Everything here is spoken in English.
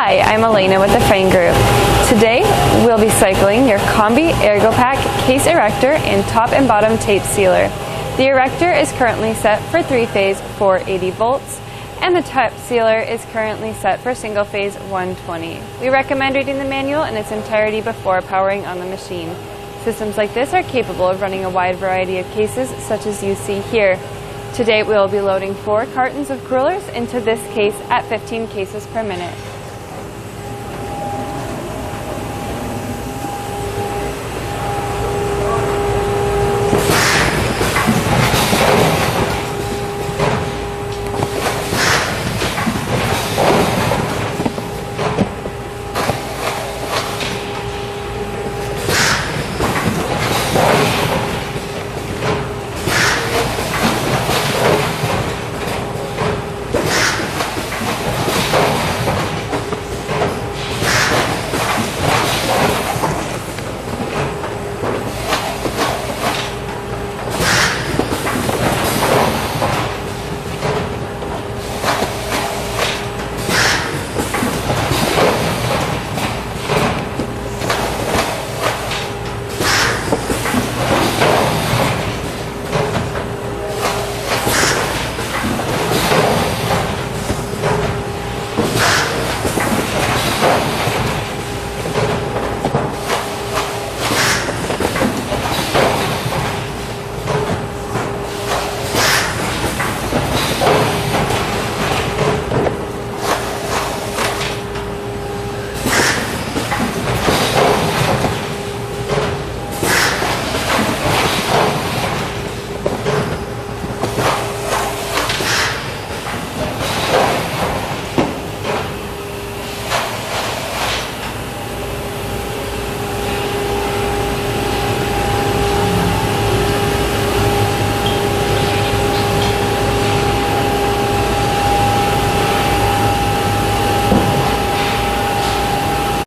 Hi, I'm Elena with the Frain Group. Today we'll be cycling your Combi Ergopack case erector and top and bottom tape sealer. The erector is currently set for 3-phase 480 volts and the top sealer is currently set for single phase 120. We recommend reading the manual in its entirety before powering on the machine. Systems like this are capable of running a wide variety of cases such as you see here. Today we will be loading 4 cartons of crullers into this case at 15 cases per minute.